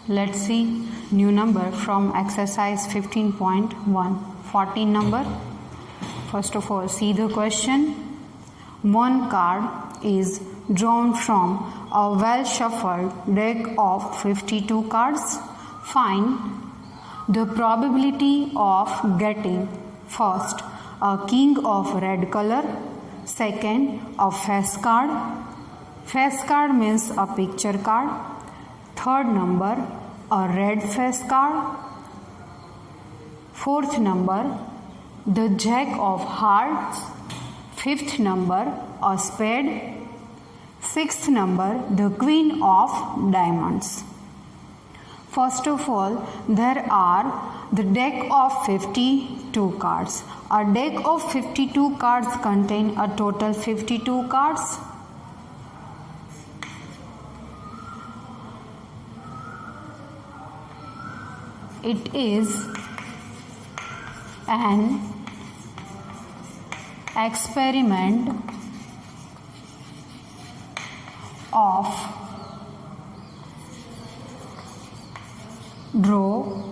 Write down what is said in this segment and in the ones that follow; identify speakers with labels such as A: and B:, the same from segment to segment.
A: Let's see new number from exercise 15.1. 14 number. First of all, see the question. One card is drawn from a well shuffled deck of 52 cards. Find the probability of getting first a king of red color, second a face card. Face card means a picture card. Third number, a red face card. Fourth number, the jack of hearts. Fifth number, a spade. Sixth number, the queen of diamonds. First of all, there are the deck of 52 cards. A deck of 52 cards contain a total 52 cards. It is an experiment of draw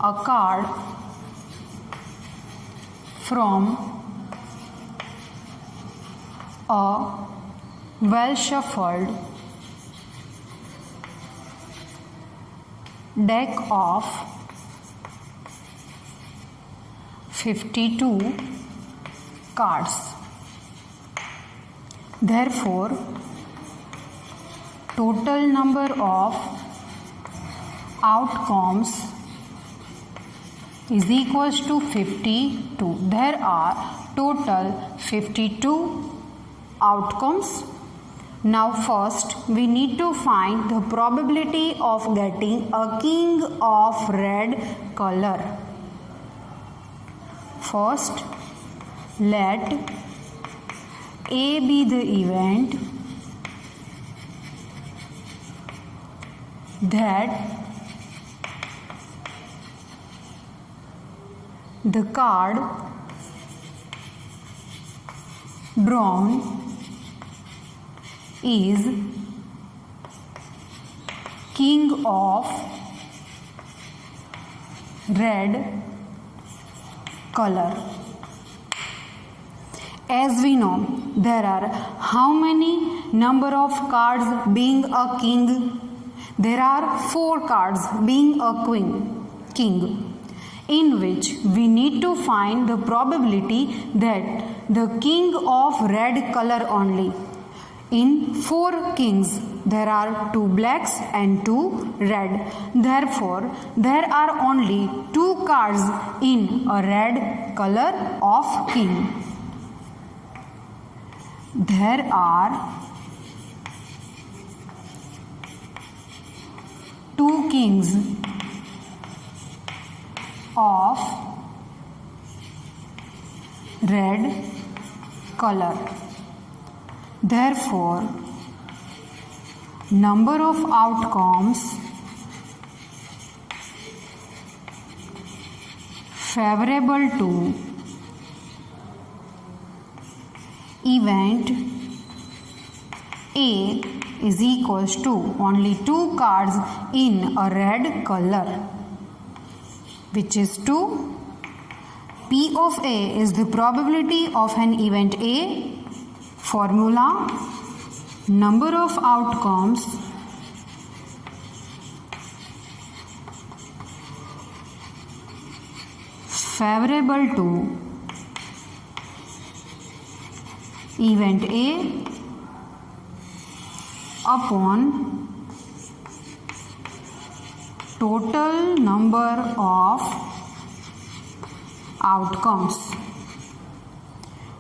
A: a card from a well shuffled deck of 52 cards. Therefore, total number of outcomes is equals to 52. There are total 52 outcomes. Now first we need to find the probability of getting a king of red color. First, let A be the event that the card drawn is king of red color. As we know, there are how many number of cards being a king? There are 4 cards being a king, in which we need to find the probability that the king of red color only. In 4 kings, there are 2 blacks and 2 red. Therefore, there are only 2 cards in a red color of king. There are 2 kings of red color. Therefore, number of outcomes favorable to event A is equals to only 2 cards in a red color, which is 2. P of A is the probability of an event A. Formula: number of outcomes favorable to event A upon total number of outcomes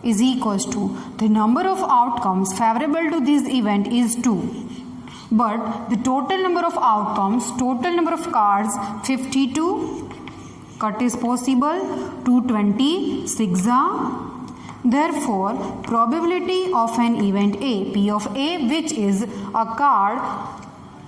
A: is equals to the number of outcomes favorable to this event is 2, but the total number of outcomes, total number of cards 52, cut is possible, 226 are. Therefore, probability of an event A, P of A, which is a card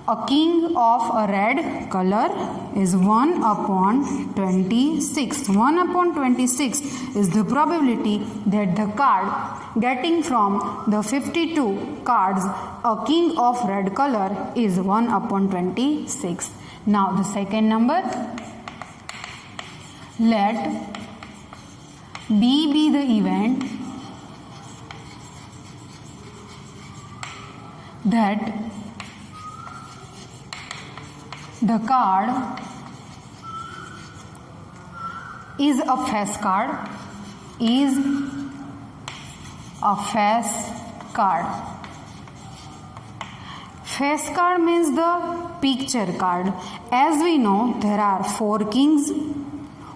A: a king of a red color is 1 upon 26. 1 upon 26 is the probability that the card getting from the 52 cards a king of red color is 1 upon 26. Now the second number, let B be the event that the card is a face card, is a face card. Face card means the picture card. As we know, there are 4 kings,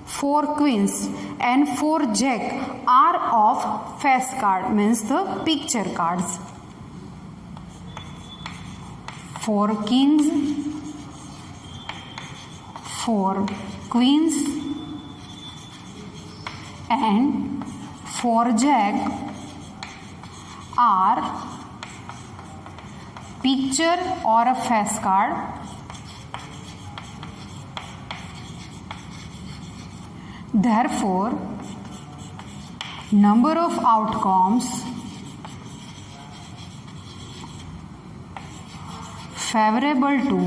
A: 4 queens and 4 jack are of face card, means the picture cards. 4 kings, 4 queens and 4 jack are picture or a face card. Therefore, number of outcomes favorable to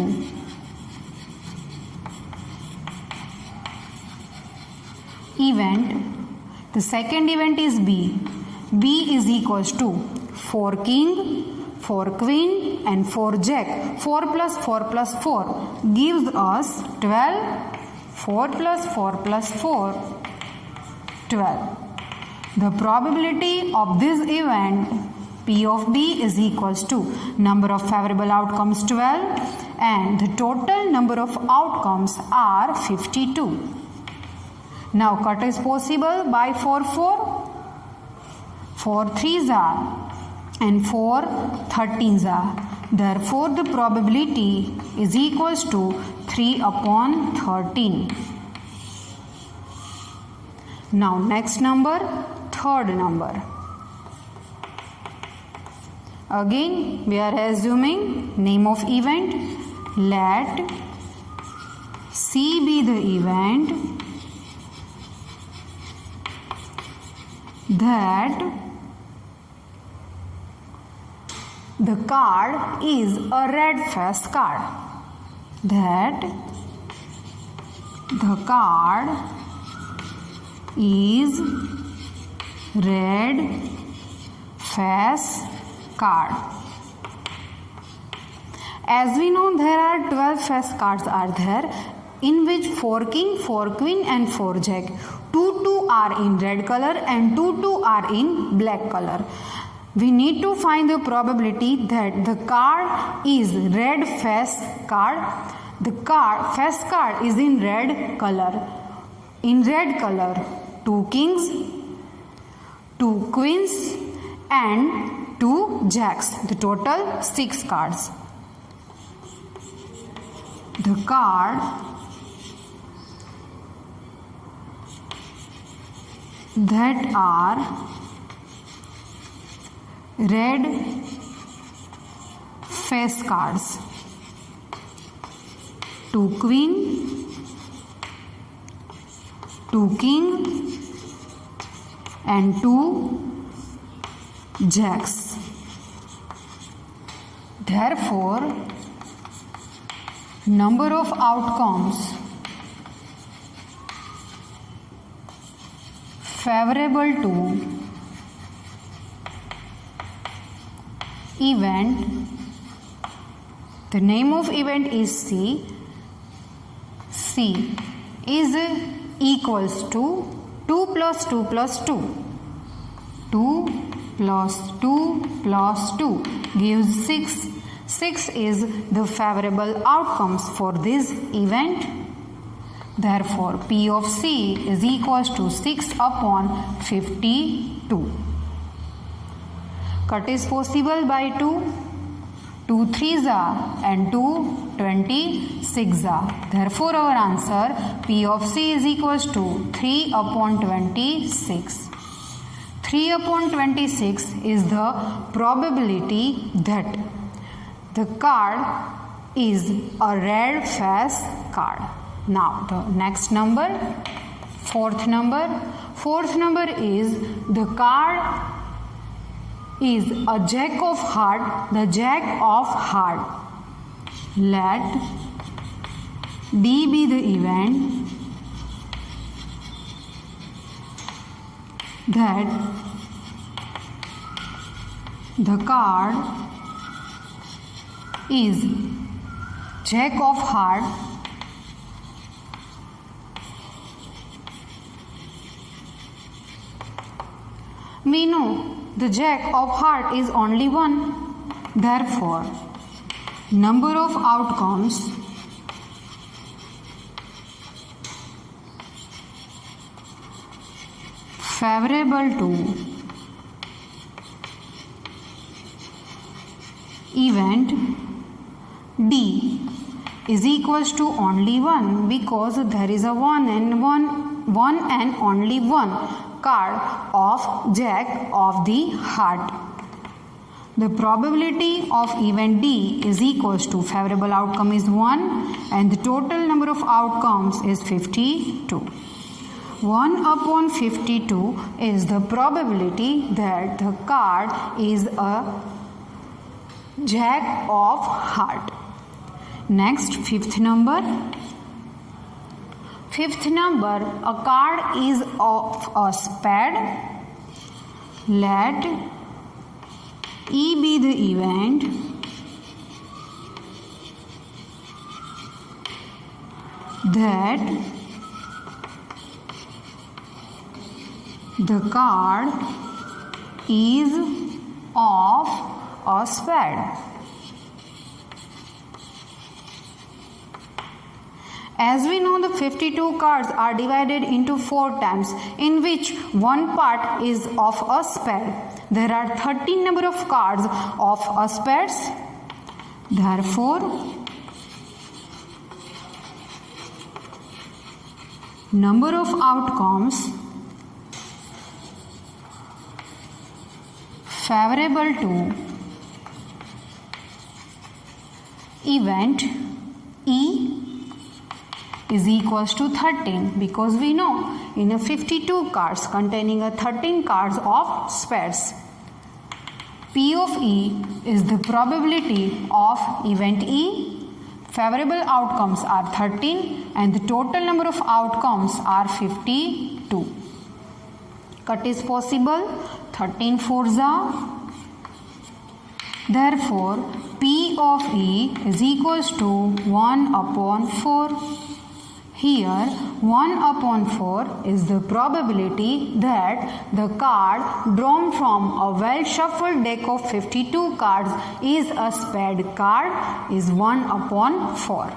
A: event, the second event is B. B is equals to 4 king, 4 queen and 4 jack. 4 plus 4 plus 4 gives us 12. 4 plus 4 plus 4, 12. The probability of this event P of B is equals to number of favorable outcomes 12 and the total number of outcomes are 52. Now cut is possible by 4 3s are and 4 13s are. Therefore the probability is equals to 3 upon 13. Now next number, third number. Again we are assuming name of event. Let C be the event that the card is a red face card. That the card is red face card. As we know, there are 12 face cards are there, in which 4 king, 4 queen and 4 jack. 2 are in red color and 2 are in black color. We need to find the probability that the card is red face card. The card face card is in red color. In red color, 2 kings, 2 queens and 2 jacks. The total 6 cards. The card that are red face cards. 2 queen, 2 king and 2 jacks. Therefore, number of outcomes favorable to event, the name of event is C. C is equals to 2 plus 2 plus 2. 2 plus 2 plus 2 gives 6. 6 is the favorable outcomes for this event. Therefore, P of C is equals to 6 upon 52. Cut is possible by 2. 2 3s are and 2 26 are. Therefore, our answer P of C is equals to 3 upon 26. 3 upon 26 is the probability that the card is a red face card. Now the next number, fourth number is the card is a jack of heart, the jack of heart. Let D be the event that the card is jack of heart we know the jack of heart is only one. Therefore, number of outcomes favorable to event D is equals to only 1 because there is a one and only one card of jack of the heart. The probability of event D is equals to favorable outcome is 1 and the total number of outcomes is 52. 1 upon 52 is the probability that the card is a jack of heart. Next, fifth number, a card is of a spade. Let E be the event that the card is of a spade. As we know, the 52 cards are divided into 4 times, in which one part is of a spade. There are 13 number of cards of a spades. Therefore, number of outcomes favorable to event E is equals to 13 because we know in a 52 cards containing a 13 cards of spades. P of E is the probability of event E. Favorable outcomes are 13 and the total number of outcomes are 52. Cut is possible, 13 fours are. Therefore, P of E is equals to 1 upon 4. Here 1 upon 4 is the probability that the card drawn from a well shuffled deck of 52 cards is a spade card is 1 upon 4.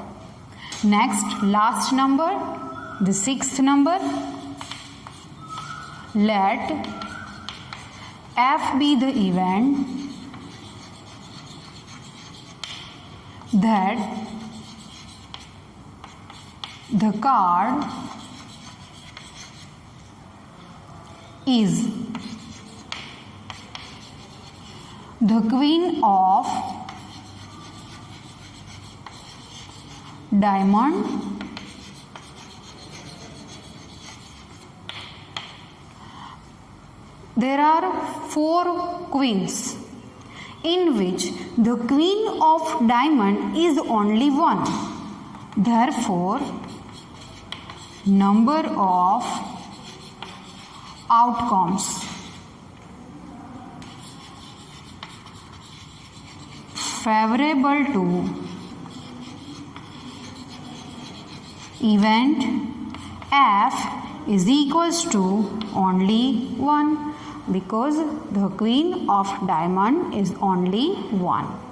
A: Next, last number, the sixth number. Let F be the event that the card is the queen of diamond, there are 4 queens in which the queen of diamond is only 1. Therefore, number of outcomes favorable to event F is equals to only 1 because the queen of diamond is only 1.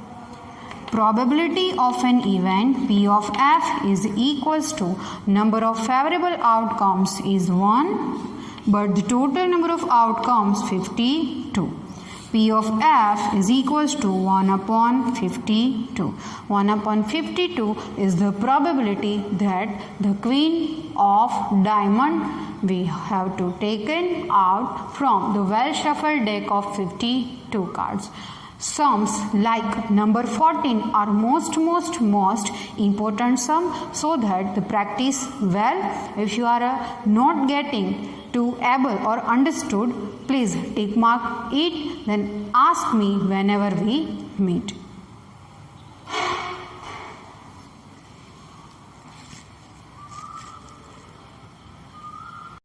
A: Probability of an event P of F is equals to number of favorable outcomes is 1 but the total number of outcomes 52. P of F is equals to 1 upon 52. 1 upon 52 is the probability that the queen of diamond we have to taken out from the well shuffled deck of 52 cards. sums like number 14 are most important sum, so that the practice well. If you are not getting to able or understood, please tick mark it, then ask me whenever we meet.